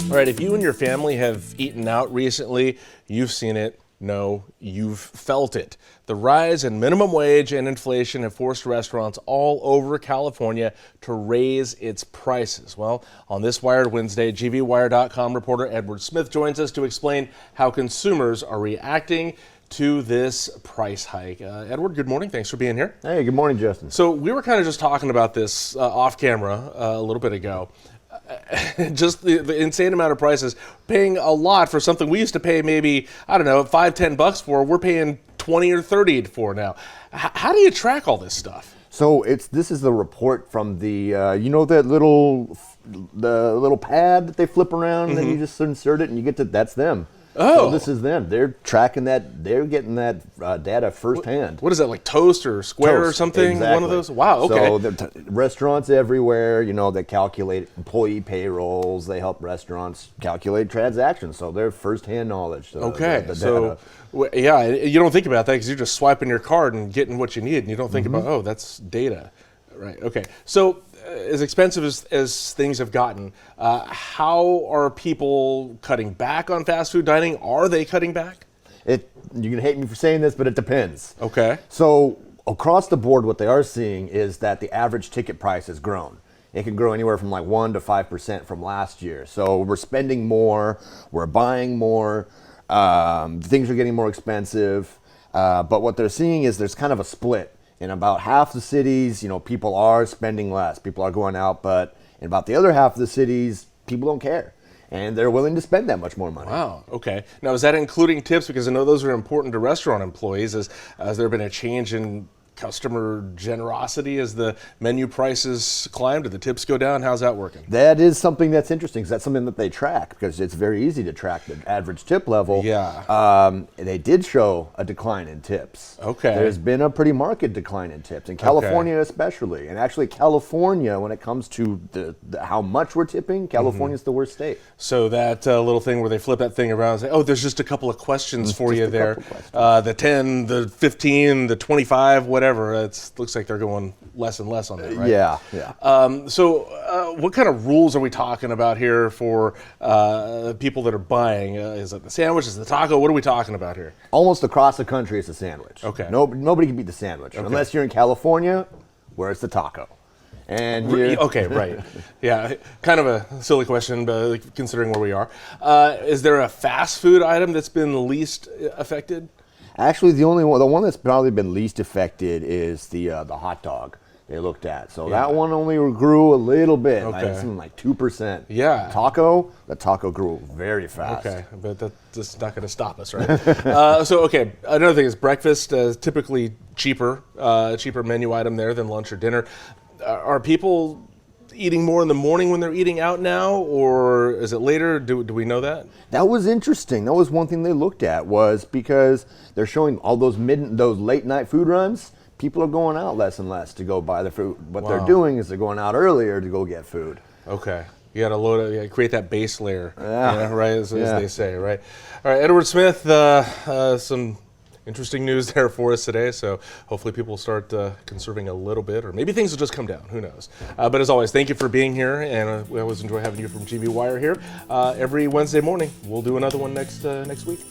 All right, if you and your family have eaten out recently, you've seen it. No, you've felt it. The rise in minimum wage and inflation have forced restaurants all over California to raise its prices. Well, on this Wired Wednesday, GVWire.com reporter Edward Smith joins us to explain how consumers are reacting to this price hike. Edward, good morning. Thanks for being here. Hey, good morning, Justin. So we were kind of just talking about this off camera a little bit ago. Just the insane amount of prices, paying a lot for something we used to pay maybe, I don't know, $5-10 for, we're paying 20 or 30 for now. How do you track all this stuff? So this is the report from the that little pad that they flip around and then you just insert it and you get to, that's them. Oh, so this is them. They're tracking that. They're getting that data firsthand. What is that, like Toast or Square or something? Exactly. One of those? Wow, okay. So restaurants everywhere, they calculate employee payrolls. They help restaurants calculate transactions. So they're firsthand knowledge. Okay, so yeah, you don't think about that because you're just swiping your card and getting what you need, and you don't think about, oh, that's data. Right, okay. So as expensive as things have gotten, how are people cutting back on fast food dining? Are they cutting back? You're going to hate me for saying this, but it depends. Okay. So across the board, what they are seeing is that the average ticket price has grown. It can grow anywhere from like 1 to 5% from last year. So we're spending more, we're buying more, things are getting more expensive. But what they're seeing is there's kind of a split. In about half the cities, people are spending less. People are going out, but in about the other half of the cities, people don't care. And they're willing to spend that much more money. Wow, okay. Now, is that including tips? Because I know those are important to restaurant employees. Has there been a change in customer generosity as the menu prices climb? Did the tips go down? How's that working? That is something that's interesting because that's something that they track because it's very easy to track the average tip level. Yeah. They did show a decline in tips. Okay. There's been a pretty marked decline in tips in California especially. And actually California, when it comes to the how much we're tipping, California's the worst state. So that little thing where they flip that thing around and say, oh, there's just a couple of questions for you there. The 10, the 15, the 25, whatever. It looks like they're going less and less on that, right? Yeah. So what kind of rules are we talking about here for people that are buying? Is it the sandwich? Is it the taco? What are we talking about here? Almost across the country, it's a sandwich. Okay. Nobody can beat the sandwich unless you're in California, where it's the taco. And okay, right. Yeah, kind of a silly question, but considering where we are. Is there a fast food item that's been least affected? Actually, the one that's probably been least affected is the hot dog they looked at. So that one only grew a little bit, something like 2%. Yeah. The taco grew very fast. Okay, but that's not going to stop us, right? Okay, another thing is breakfast is typically cheaper menu item there than lunch or dinner. Are people eating more in the morning when they're eating out now, or is it later? Do we know that? That was interesting. That was one thing they looked at, was because they're showing all those late night food runs. People are going out less and less to go buy the food. What they're doing is they're going out earlier to go get food. Okay. You got to create that base layer, right? As they say, right? All right, Edward Smith, some interesting news there for us today, so hopefully people will start conserving a little bit, or maybe things will just come down, who knows. But as always, thank you for being here, and we always enjoy having you from GV Wire here. Every Wednesday morning, we'll do another one next week.